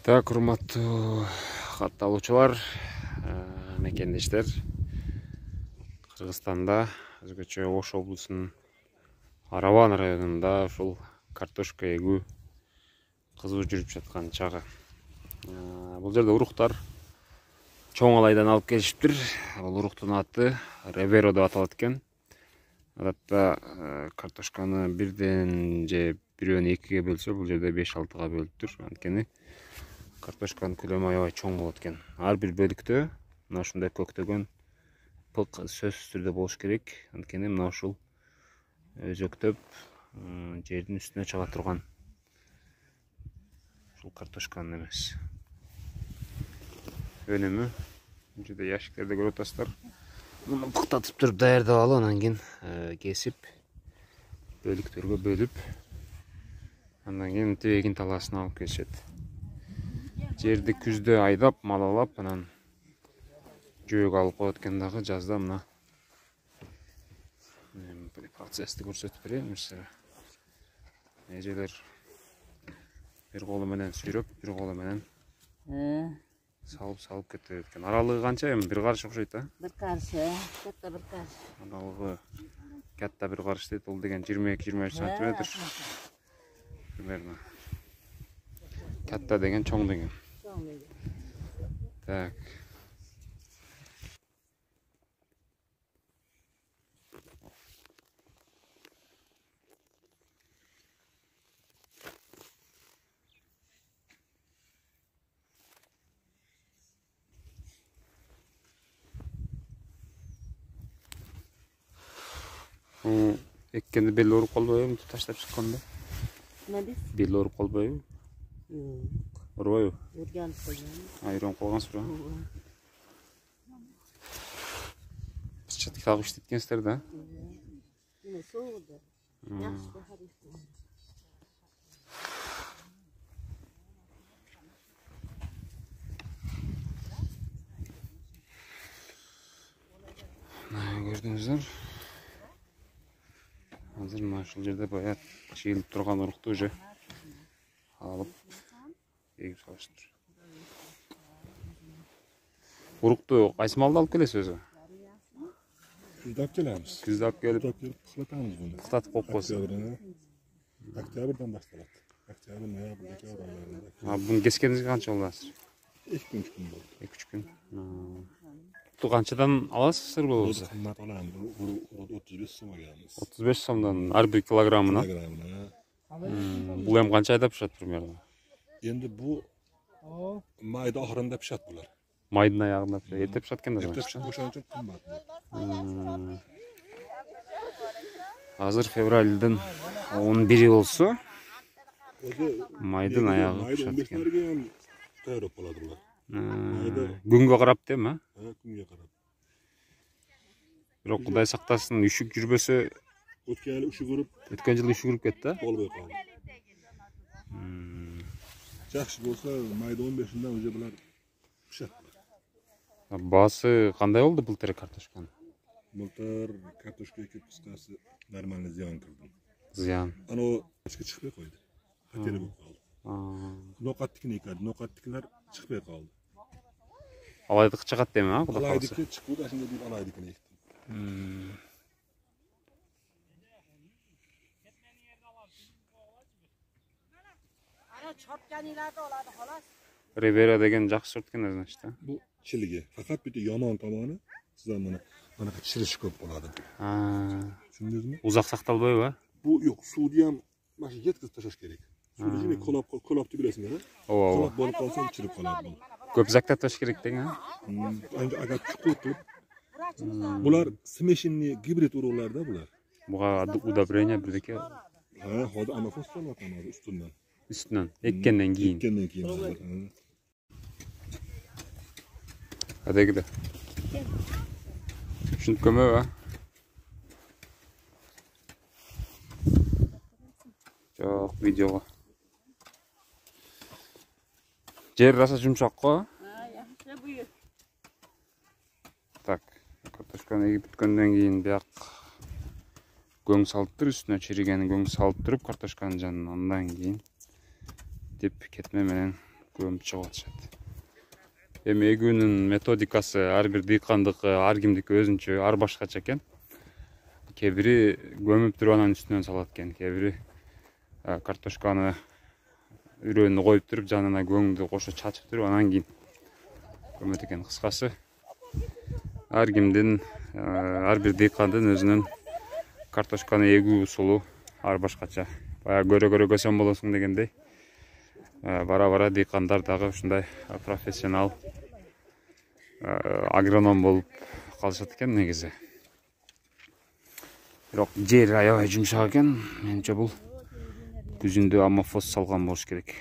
Так, урматтуу катталуучулар, мекендештер. Кыргызстанда, өзгөчө Ош облусунун Араван районунда ушул картошка эгүү кызуу жүрүп жаткан чагы. Бул жерде уруктар чоң алайдан алып келишиптир. Бул уруктун аты Реверо деп аталат экен. Адатта картошканы бирден же бирөөнү экиге бөлсө, бул жерде 5-6га бөлүптүр. Анткени картошканын көлөмү аябай чоң болот экен. Ар бир бөлүктө мына ушундай көктөгөн пык сөзсүз түрдө болуш керек. Анткени мына ушул өзөктөп жердин үстүнө чыга турган ушул картошканын эмес. Өнүмү бул жерде ящиктерди көрүп атасыздар. Муну пыктатып туруп даярдап алып, анан кийин кесип бөлүктөргө бөлүп, андан кийин эгин талаасына алып келишет. Жерди күздө айдап, малалап, анан жөөг алып коет экен дагы. Жазда мына процессти көрсөтүп берейин силерге. Эжелер бир колу менен сүйрөп, бир колу менен салып кетет экен. Аралыгы канча эми? Бир карыш окшойт да? Бир карыш, катта бир карыш. Аралыгы катта бир карыш дейт. Бул деген 22-23 сантиметр. Примерно. Катта деген чоң деген. Так. Эккенде бели ооруп калбайбы? Таштап чыкканда? Эмне дейсиз? Бели ооруп калбайбы? Жок. Оорубайбы? Урганып койгон. Үйрөнүп калгансызбы? Перчатка тагып иштеткенсиздер да? Эме соогуда. Жакшы хариф. Көрдүңүздөр. Азыр мына ушул жерде бая чыйылып турган урукту уже алып эгип салыштыр. Урукту кайсы маалда алып келесиз өзү? Күздө алып келебиз. Күздө алып келип, пыктатабыз буну. пыктатып коюп коесуз. Октябрдан башталат. Октябрь, ноябрь, декабрь айларында. Буну кескениңизге канча болду азыр? 2-3 күн болду. 2-3 күн. Буту канчадан аласыздар болбосо? Кымбат алам. 35 сомго алабыз. 35 сомдон ар бир килограммына. Бул эми канча айда пишат примерно? Endi bu mayda ahırında pişat bular. Майдын аягында пишат. Эрте пишат экен да. Ertesi pişat boşan için kımbat bu. Азыр февралдын 11-и болсо, майдын аягы Mayda пишат 15 экен. nergen tayyor boladı bular. Күнгө карап дейм, а? Күнгө карап. Бирок Кудай сактасын, үшүк жүрбөсө, O'tgan yili ushi ko'rib, өткөн жылы үшүк жүрүп кетти, а? olmay qoldi. Yaxshi bo'lsa, mayda 15-dan o'zi bular pishadi. Baасы кандай болду былтыр картошканын? Былтыр kartoshka ekib qisqasi нормально ziyon kirdi. Зыян. Ana o chiqib chiqmay qo'ydi. Xateri bo'lib qoldi. Noqatnikini ekadi, noqatnikilar chiqmay qoldi. Алайдыкы чыгат дейм, а? Кудай калса. Alaydiki chiqdi, shunday deb alaydikini ekdim. Rivera деген жакшы сорт экен, значит, а? Bu chiligi. Faqat bitta yomon tomoni sizlar mana chirish ko'p bo'ladi. Tushundingizmi? Uzak saqtalбайбы, а? Bu yo'q, suvni ham mana yetkazib tashlash kerak. Suvni jini kolobni bilasizmi? Ооба. Kolob bo'lib qolsa chirib qoladi bu. Көп зактатыш керек деген, а? Agar chuqur turib, bular smeshinli gibrid urug'larda bular. Буга удобрение бирдеке Ha, hozir amafos solyapman ustundan. үстүнөн эккенден кийин. Ekkandan keyin. Адегиде. Түшүнүп көмөбү, а? Жок, видеого. Жер раса жумшак го. Yaxshi buyur. Так, картошканы эгип бүткөндөн кийин бияк көң салып туруп, үстүнө чириген көң салып туруп картошканын жанына, андан кийин деп кетме менен көмүп чыгып атышат. Эми эгүүнүн методикасы ар бир дыйкандыкы, ар кимдики өзүнчө, ар башкача экен. Кээ бири көмүп туруп анан үстүнөн салат экен, кээ бири картошканы үрөөнү коюп туруп, жанына көңдү кошо чачып туруп, анан кийин көмөт экен. Кыскасы, ар кимдин, ар бир дыйкандын өзүнүн картошканы эгүү усулу ар башкача. Баягы көрө көсөм болосуң дегендей, бара дыйкандар дагы ушундай профессионал агроном болуп калышат экен негизи. Бирок жер аябай жумшак экен. Менимче бул түзүндө аммофос салган болуш керек.